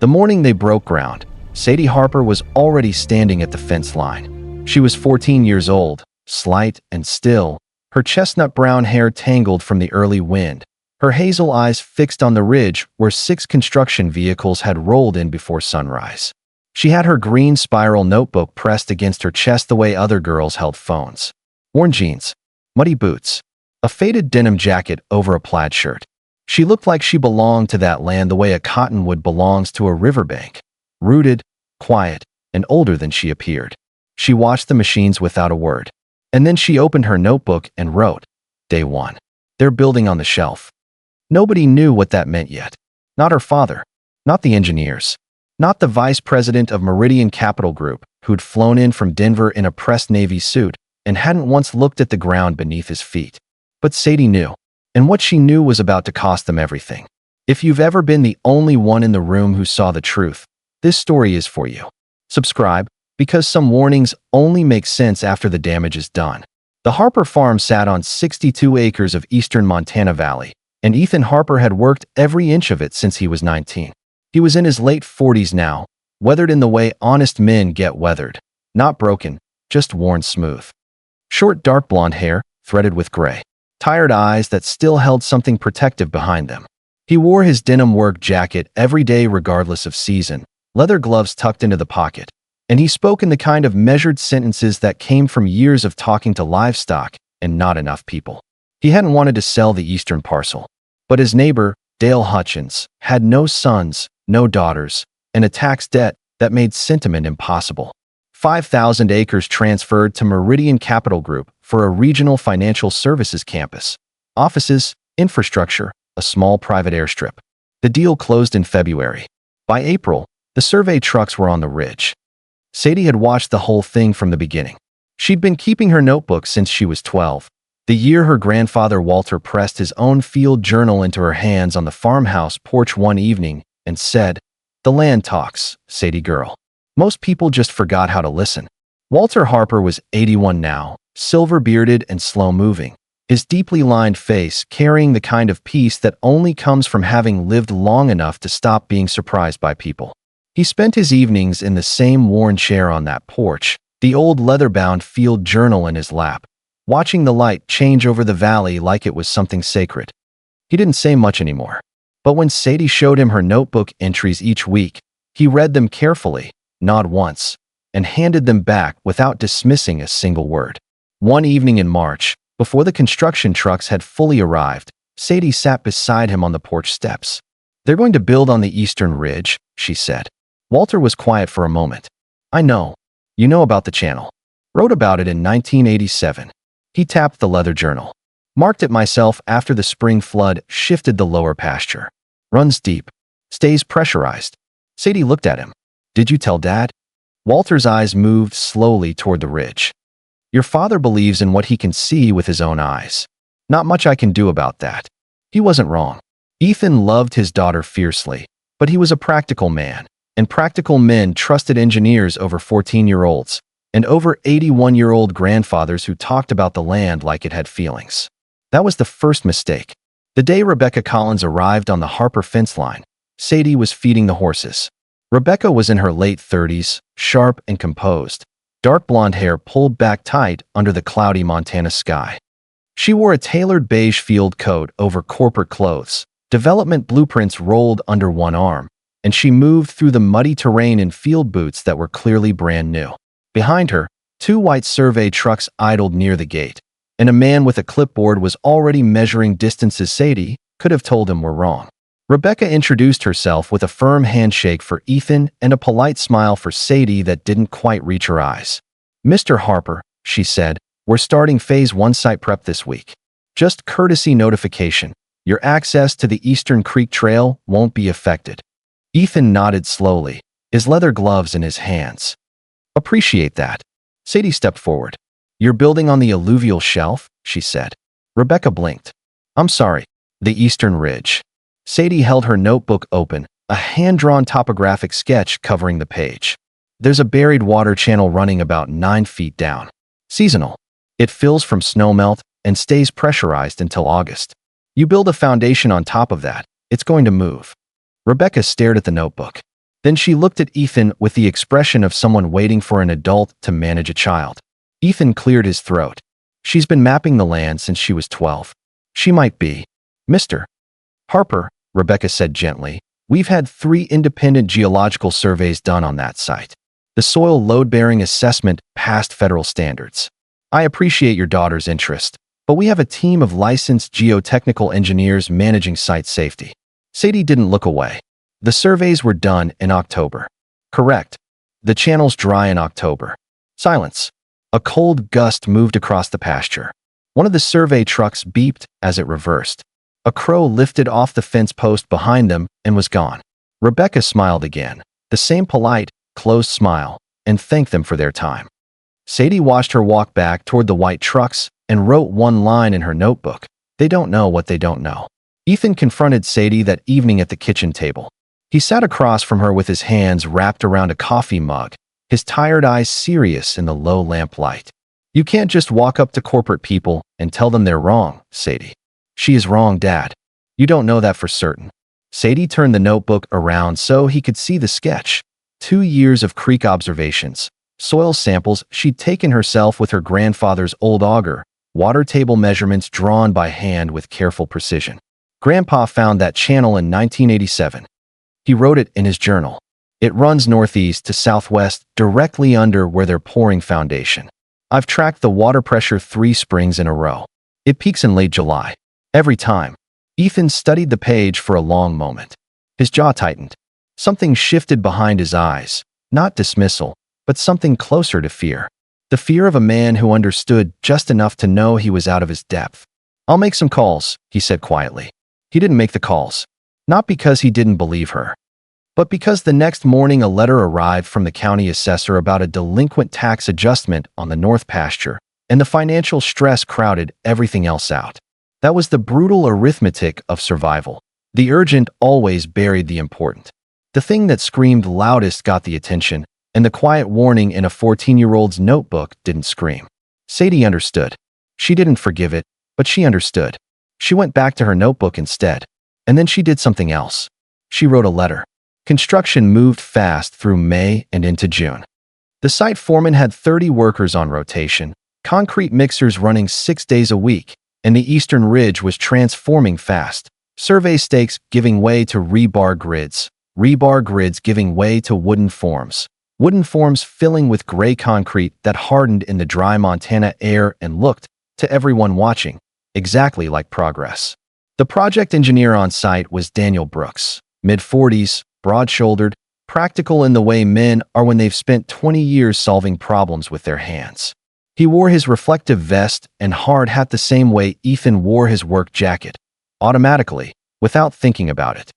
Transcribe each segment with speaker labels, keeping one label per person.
Speaker 1: The morning they broke ground, Sadie Harper was already standing at the fence line. She was 14 years old, slight and still, her chestnut brown hair tangled from the early wind, her hazel eyes fixed on the ridge where 6 construction vehicles had rolled in before sunrise. She had her green spiral notebook pressed against her chest the way other girls held phones. Worn jeans, muddy boots, a faded denim jacket over a plaid shirt. She looked like she belonged to that land the way a cottonwood belongs to a riverbank. Rooted, quiet, and older than she appeared. She watched the machines without a word. And then she opened her notebook and wrote, Day 1. They're building on the shelf. Nobody knew what that meant yet. Not her father. Not the engineers. Not the vice president of Meridian Capital Group, who'd flown in from Denver in a pressed Navy suit and hadn't once looked at the ground beneath his feet. But Sadie knew. And what she knew was about to cost them everything. If you've ever been the only one in the room who saw the truth, this story is for you. Subscribe, because some warnings only make sense after the damage is done. The Harper farm sat on 62 acres of eastern Montana Valley, and Ethan Harper had worked every inch of it since he was 19. He was in his late 40s now, weathered in the way honest men get weathered. Not broken, just worn smooth. Short dark blonde hair, threaded with gray. Tired eyes that still held something protective behind them. He wore his denim work jacket every day regardless of season, leather gloves tucked into the pocket, and he spoke in the kind of measured sentences that came from years of talking to livestock and not enough people. He hadn't wanted to sell the eastern parcel, but his neighbor, Dale Hutchins, had no sons, no daughters, and a tax debt that made sentiment impossible. 5,000 acres transferred to Meridian Capital Group for a regional financial services campus. Offices, infrastructure, a small private airstrip. The deal closed in February. By April, the survey trucks were on the ridge. Sadie had watched the whole thing from the beginning. She'd been keeping her notebook since she was 12, the year her grandfather Walter pressed his own field journal into her hands on the farmhouse porch one evening and said, "The land talks, Sadie girl." Most people just forgot how to listen. Walter Harper was 81 now, silver-bearded and slow-moving, his deeply lined face carrying the kind of peace that only comes from having lived long enough to stop being surprised by people. He spent his evenings in the same worn chair on that porch, the old leather-bound field journal in his lap, watching the light change over the valley like it was something sacred. He didn't say much anymore. But when Sadie showed him her notebook entries each week, he read them carefully, not once, and handed them back without dismissing a single word. One evening in March, before the construction trucks had fully arrived, Sadie sat beside him on the porch steps. "They're going to build on the eastern ridge," she said. Walter was quiet for a moment. "I know. You know about the channel. Wrote about it in 1987. He tapped the leather journal. "Marked it myself after the spring flood shifted the lower pasture. Runs deep. Stays pressurized." Sadie looked at him. "Did you tell Dad?" Walter's eyes moved slowly toward the ridge. "Your father believes in what he can see with his own eyes. Not much I can do about that." He wasn't wrong. Ethan loved his daughter fiercely, but he was a practical man, and practical men trusted engineers over 14-year-olds, and over 81-year-old grandfathers who talked about the land like it had feelings. That was the first mistake. The day Rebecca Collins arrived on the Harper fence line, Sadie was feeding the horses. Rebecca was in her late 30s, sharp and composed, dark blonde hair pulled back tight under the cloudy Montana sky. She wore a tailored beige field coat over corporate clothes, development blueprints rolled under one arm, and she moved through the muddy terrain in field boots that were clearly brand new. Behind her, 2 white survey trucks idled near the gate, and a man with a clipboard was already measuring distances Sadie could have told him were wrong. Rebecca introduced herself with a firm handshake for Ethan and a polite smile for Sadie that didn't quite reach her eyes. "Mr. Harper," she said, "we're starting Phase 1 site prep this week. Just courtesy notification. Your access to the Eastern Creek Trail won't be affected." Ethan nodded slowly, his leather gloves in his hands. "Appreciate that." Sadie stepped forward. "You're building on the alluvial shelf?" she said. Rebecca blinked. "I'm sorry, the Eastern Ridge." Sadie held her notebook open, a hand-drawn topographic sketch covering the page. "There's a buried water channel running about 9 feet down. Seasonal. It fills from snowmelt and stays pressurized until August. You build a foundation on top of that, it's going to move." Rebecca stared at the notebook. Then she looked at Ethan with the expression of someone waiting for an adult to manage a child. Ethan cleared his throat. She's been mapping the land since she was 12. She might be. Mr. Harper, Rebecca said gently, we've had 3 independent geological surveys done on that site. The soil load-bearing assessment passed federal standards. I appreciate your daughter's interest, but we have a team of licensed geotechnical engineers managing site safety. Sadie didn't look away. The surveys were done in October. Correct. The channel's dry in October. Silence. A cold gust moved across the pasture. One of the survey trucks beeped as it reversed. A crow lifted off the fence post behind them and was gone. Rebecca smiled again, the same polite, closed smile, and thanked them for their time. Sadie watched her walk back toward the white trucks and wrote one line in her notebook. They don't know what they don't know. Ethan confronted Sadie that evening at the kitchen table. He sat across from her with his hands wrapped around a coffee mug, his tired eyes serious in the low lamplight. You can't just walk up to corporate people and tell them they're wrong, Sadie. She is wrong, Dad. You don't know that for certain. Sadie turned the notebook around so he could see the sketch. 2 years of creek observations, soil samples she'd taken herself with her grandfather's old auger, water table measurements drawn by hand with careful precision. Grandpa found that channel in 1987. He wrote it in his journal. It runs northeast to southwest, directly under where they're pouring foundation. I've tracked the water pressure 3 springs in a row. It peaks in late July. Every time. Ethan studied the page for a long moment. His jaw tightened. Something shifted behind his eyes. Not dismissal, but something closer to fear. The fear of a man who understood just enough to know he was out of his depth. I'll make some calls, he said quietly. He didn't make the calls. Not because he didn't believe her, but because the next morning a letter arrived from the county assessor about a delinquent tax adjustment on the north pasture, and the financial stress crowded everything else out. That was the brutal arithmetic of survival. The urgent always buried the important. The thing that screamed loudest got the attention, and the quiet warning in a 14-year-old's notebook didn't scream. Sadie understood. She didn't forgive it, but she understood. She went back to her notebook instead. And then she did something else. She wrote a letter. Construction moved fast through May and into June. The site foreman had 30 workers on rotation, concrete mixers running 6 days a week, and the eastern ridge was transforming fast. Survey stakes giving way to rebar grids giving way to wooden forms filling with gray concrete that hardened in the dry Montana air and looked, to everyone watching, exactly like progress. The project engineer on site was Daniel Brooks, mid-40s, broad-shouldered, practical in the way men are when they've spent 20 years solving problems with their hands. He wore his reflective vest and hard hat the same way Ethan wore his work jacket, automatically, without thinking about it.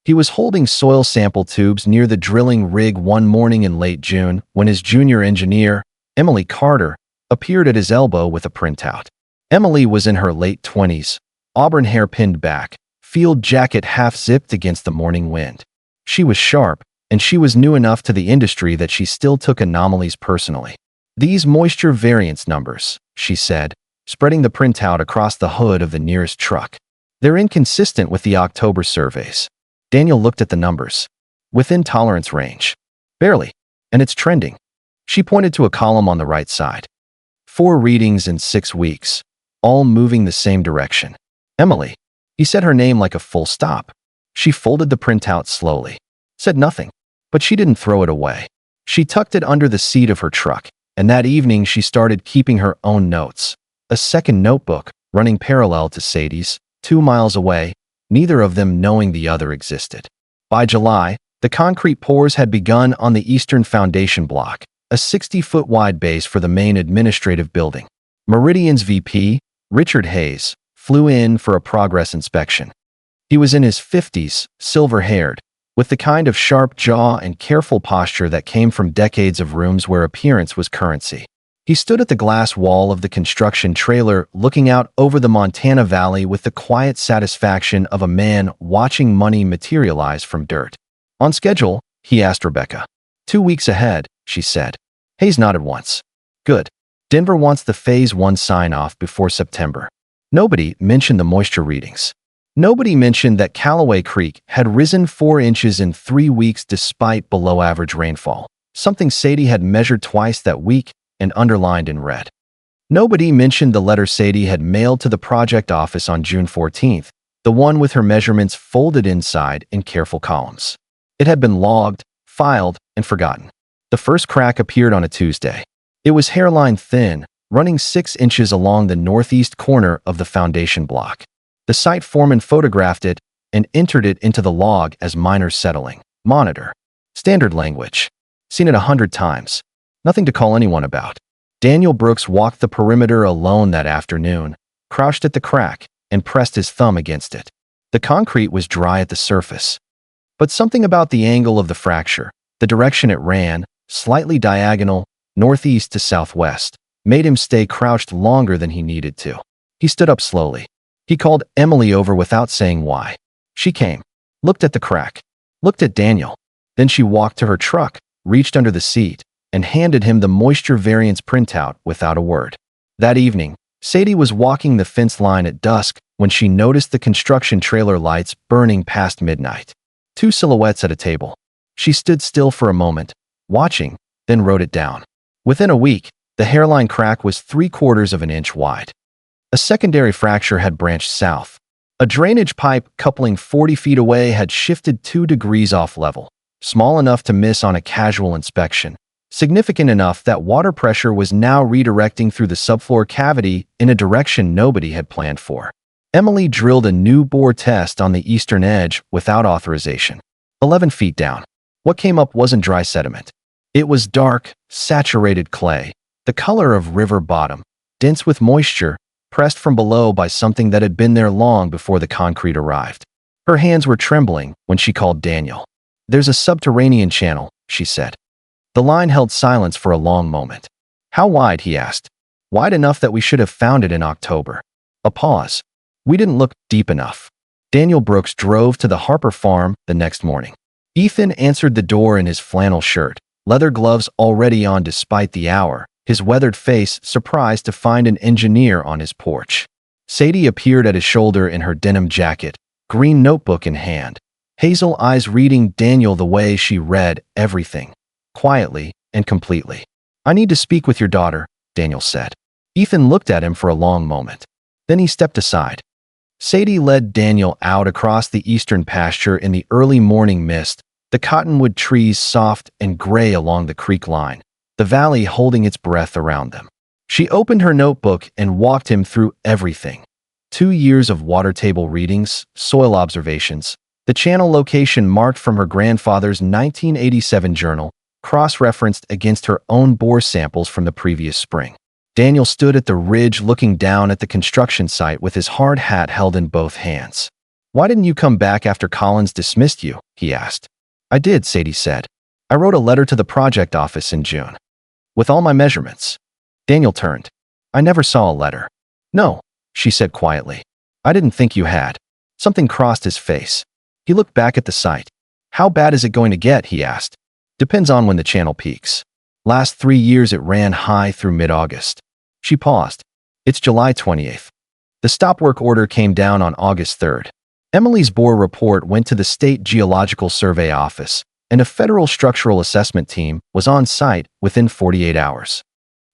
Speaker 1: He was holding soil sample tubes near the drilling rig one morning in late June when his junior engineer, Emily Carter, appeared at his elbow with a printout. Emily was in her late 20s, auburn hair pinned back, field jacket half-zipped against the morning wind. She was sharp, and she was new enough to the industry that she still took anomalies personally. These moisture variance numbers, she said, spreading the printout across the hood of the nearest truck. They're inconsistent with the October surveys. Daniel looked at the numbers. Within tolerance range. Barely. And it's trending. She pointed to a column on the right side. 4 readings in 6 weeks, all moving the same direction. Emily. He said her name like a full stop. She folded the printout slowly. Said nothing. But she didn't throw it away. She tucked it under the seat of her truck, and that evening she started keeping her own notes. A second notebook, running parallel to Sadie's, 2 miles away, neither of them knowing the other existed. By July, the concrete pours had begun on the eastern foundation block, a 60-foot wide base for the main administrative building. Meridian's VP, Richard Hayes, flew in for a progress inspection. He was in his 50s, silver-haired, with the kind of sharp jaw and careful posture that came from decades of rooms where appearance was currency. He stood at the glass wall of the construction trailer looking out over the Montana Valley with the quiet satisfaction of a man watching money materialize from dirt. On schedule, he asked Rebecca. 2 weeks ahead, she said. Hayes nodded once. Good. Denver wants the Phase 1 sign-off before September. Nobody mentioned the moisture readings. Nobody mentioned that Callaway Creek had risen 4 inches in 3 weeks despite below-average rainfall, something Sadie had measured twice that week and underlined in red. Nobody mentioned the letter Sadie had mailed to the project office on June 14th, the one with her measurements folded inside in careful columns. It had been logged, filed, and forgotten. The first crack appeared on a Tuesday. It was hairline thin, running 6 inches along the northeast corner of the foundation block. The site foreman photographed it and entered it into the log as minor settling. Monitor. Standard language. Seen it 100 times. Nothing to call anyone about. Daniel Brooks walked the perimeter alone that afternoon, crouched at the crack, and pressed his thumb against it. The concrete was dry at the surface. But something about the angle of the fracture, the direction it ran, slightly diagonal, northeast to southwest, made him stay crouched longer than he needed to. He stood up slowly. He called Emily over without saying why. She came, looked at the crack, looked at Daniel. Then she walked to her truck, reached under the seat, and handed him the moisture variance printout without a word. That evening, Sadie was walking the fence line at dusk when she noticed the construction trailer lights burning past midnight. 2 silhouettes at a table. She stood still for a moment, watching, then wrote it down. Within a week, the hairline crack was 3/4 of an inch wide. A secondary fracture had branched south. A drainage pipe coupling 40 feet away had shifted 2 degrees off level, small enough to miss on a casual inspection, significant enough that water pressure was now redirecting through the subfloor cavity in a direction nobody had planned for. Emily drilled a new bore test on the eastern edge without authorization. 11 feet down. What came up wasn't dry sediment. It was dark, saturated clay, the color of river bottom, dense with moisture, pressed from below by something that had been there long before the concrete arrived. Her hands were trembling when she called Daniel. "There's a subterranean channel," she said. The line held silence for a long moment. "How wide?" he asked. "Wide enough that we should have found it in October." A pause. "We didn't look deep enough." Daniel Brooks drove to the Harper farm the next morning. Ethan answered the door in his flannel shirt, leather gloves already on despite the hour, his weathered face surprised to find an engineer on his porch. Sadie appeared at his shoulder in her denim jacket, green notebook in hand, hazel eyes reading Daniel the way she read everything, quietly and completely. "I need to speak with your daughter," Daniel said. Ethan looked at him for a long moment. Then he stepped aside. Sadie led Daniel out across the eastern pasture in the early morning mist, the cottonwood trees soft and gray along the creek line, the valley holding its breath around them. She opened her notebook and walked him through everything. 2 years of water table readings, soil observations, the channel location marked from her grandfather's 1987 journal, cross-referenced against her own bore samples from the previous spring. Daniel stood at the ridge looking down at the construction site with his hard hat held in both hands. "Why didn't you come back after Collins dismissed you?" he asked. "I did," Sadie said. "I wrote a letter to the project office in June. With all my measurements." Daniel turned. "I never saw a letter." "No," she said quietly. "I didn't think you had." Something crossed his face. He looked back at the site. "How bad is it going to get?" he asked. "Depends on when the channel peaks. Last 3 years it ran high through mid-August." She paused. "It's July 28th. The stop work order came down on August 3rd. Emily's bore report went to the State Geological Survey Office, and a federal structural assessment team was on site within 48 hours.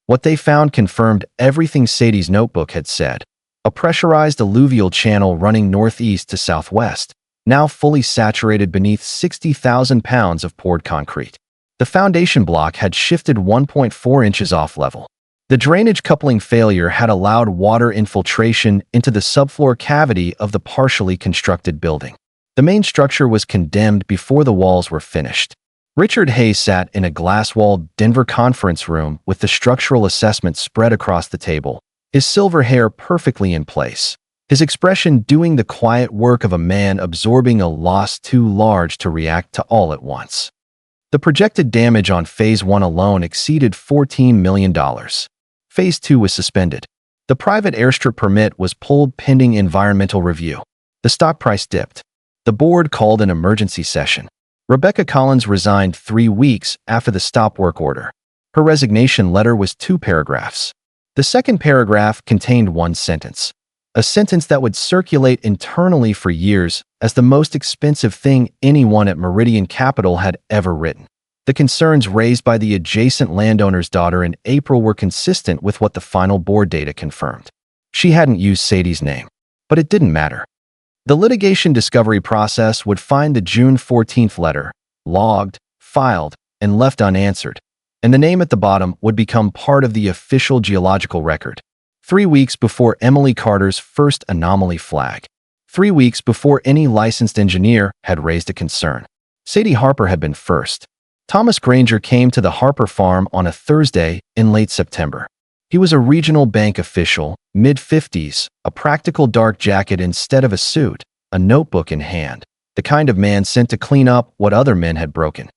Speaker 1: What they found confirmed everything Sadie's notebook had said. A pressurized alluvial channel running northeast to southwest, now fully saturated beneath 60,000 pounds of poured concrete. The foundation block had shifted 1.4 inches off level. The drainage coupling failure had allowed water infiltration into the subfloor cavity of the partially constructed building. The main structure was condemned before the walls were finished. Richard Hayes sat in a glass-walled Denver conference room with the structural assessment spread across the table, his silver hair perfectly in place, his expression doing the quiet work of a man absorbing a loss too large to react to all at once. The projected damage on Phase 1 alone exceeded $14 million. Phase 2 was suspended. The private airstrip permit was pulled pending environmental review. The stock price dipped. The board called an emergency session. Rebecca Collins resigned 3 weeks after the stop work order. Her resignation letter was 2 paragraphs. The second paragraph contained one sentence. a sentence that would circulate internally for years as the most expensive thing anyone at Meridian Capital had ever written. The concerns raised by the adjacent landowner's daughter in April were consistent with what the final board data confirmed. She hadn't used Sadie's name, but it didn't matter. The litigation discovery process would find the June 14th letter, logged, filed, and left unanswered, and the name at the bottom would become part of the official geological record. 3 weeks before Emily Carter's first anomaly flag. 3 weeks before any licensed engineer had raised a concern. Sadie Harper had been first. Thomas Granger came to the Harper farm on a Thursday in late September. He was a regional bank official, mid-50s, a practical dark jacket instead of a suit, a notebook in hand, the kind of man sent to clean up what other men had broken.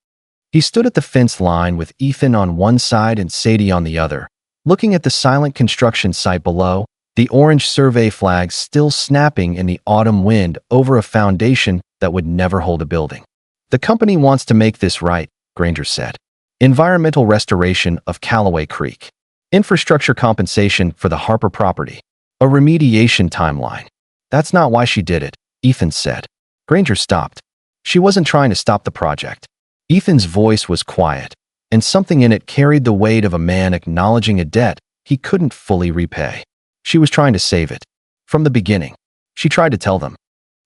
Speaker 1: He stood at the fence line with Ethan on one side and Sadie on the other, looking at the silent construction site below, the orange survey flags still snapping in the autumn wind over a foundation that would never hold a building. "The company wants to make this right," Granger said. "Environmental restoration of Callaway Creek. Infrastructure compensation for the Harper property. A remediation timeline." "That's not why she did it," Ethan said. Granger stopped. She wasn't trying to stop the project. Ethan's voice was quiet, and something in it carried the weight of a man acknowledging a debt he couldn't fully repay. She was trying to save it. From the beginning. She tried to tell them.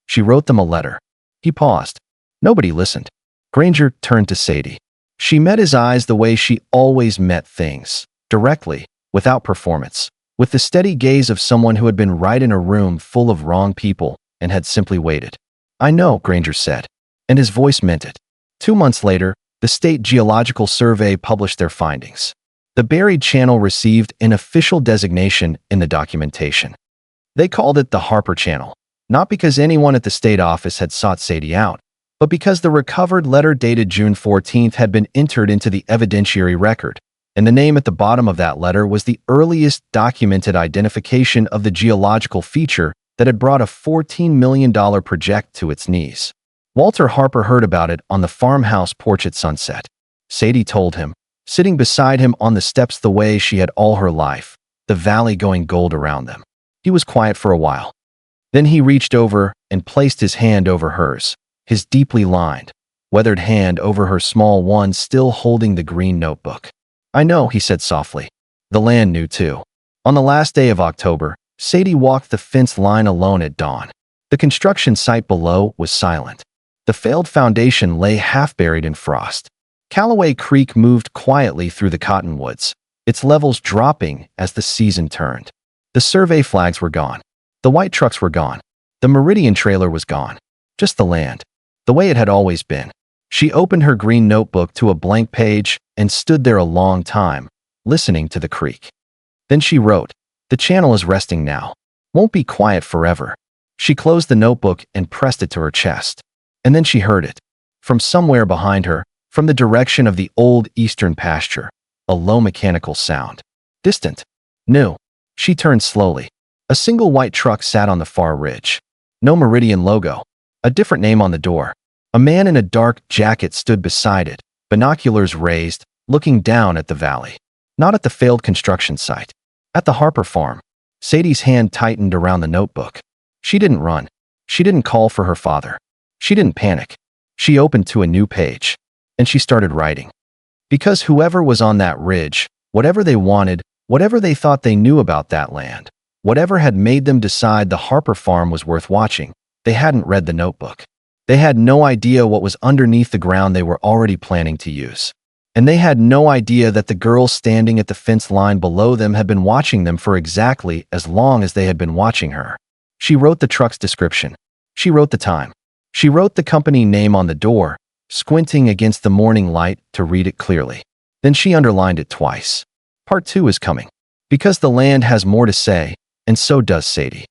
Speaker 1: She wrote them a letter. He paused. Nobody listened. Granger turned to Sadie. She met his eyes the way she always met things, directly, without performance, with the steady gaze of someone who had been right in a room full of wrong people and had simply waited. "I know," Granger said, and his voice meant it. 2 months later, the State Geological Survey published their findings. The buried channel received an official designation in the documentation. They called it the Harper Channel, not because anyone at the state office had sought Sadie out, but because the recovered letter dated June 14th had been entered into the evidentiary record, and the name at the bottom of that letter was the earliest documented identification of the geological feature that had brought a $14 million project to its knees. Walter Harper heard about it on the farmhouse porch at sunset. Sadie told him, sitting beside him on the steps the way she had all her life, the valley going gold around them. He was quiet for a while. Then he reached over and placed his hand over hers, his deeply lined, weathered hand over her small one still holding the green notebook. "I know," he said softly. The land knew too. On the last day of October, Sadie walked the fence line alone at dawn. The construction site below was silent. The failed foundation lay half-buried in frost. Callaway Creek moved quietly through the cottonwoods, its levels dropping as the season turned. The survey flags were gone. The white trucks were gone. The Meridian trailer was gone. Just the land, the way it had always been. She opened her green notebook to a blank page and stood there a long time, listening to the creek. Then she wrote, "The channel is resting now. Won't be quiet forever." She closed the notebook and pressed it to her chest. And then she heard it. From somewhere behind her, from the direction of the old eastern pasture, a low mechanical sound. Distant. New. She turned slowly. A single white truck sat on the far ridge. No Meridian logo. A different name on the door. A man in a dark jacket stood beside it, binoculars raised, looking down at the valley. Not at the failed construction site. At the Harper farm. Sadie's hand tightened around the notebook. She didn't run. She didn't call for her father. She didn't panic. She opened to a new page. And she started writing. Because whoever was on that ridge, whatever they wanted, whatever they thought they knew about that land, whatever had made them decide the Harper farm was worth watching, they hadn't read the notebook. They had no idea what was underneath the ground they were already planning to use. And they had no idea that the girl standing at the fence line below them had been watching them for exactly as long as they had been watching her. She wrote the truck's description. She wrote the time. She wrote the company name on the door, squinting against the morning light to read it clearly. Then she underlined it twice. Part 2 is coming. Because the land has more to say, and so does Sadie.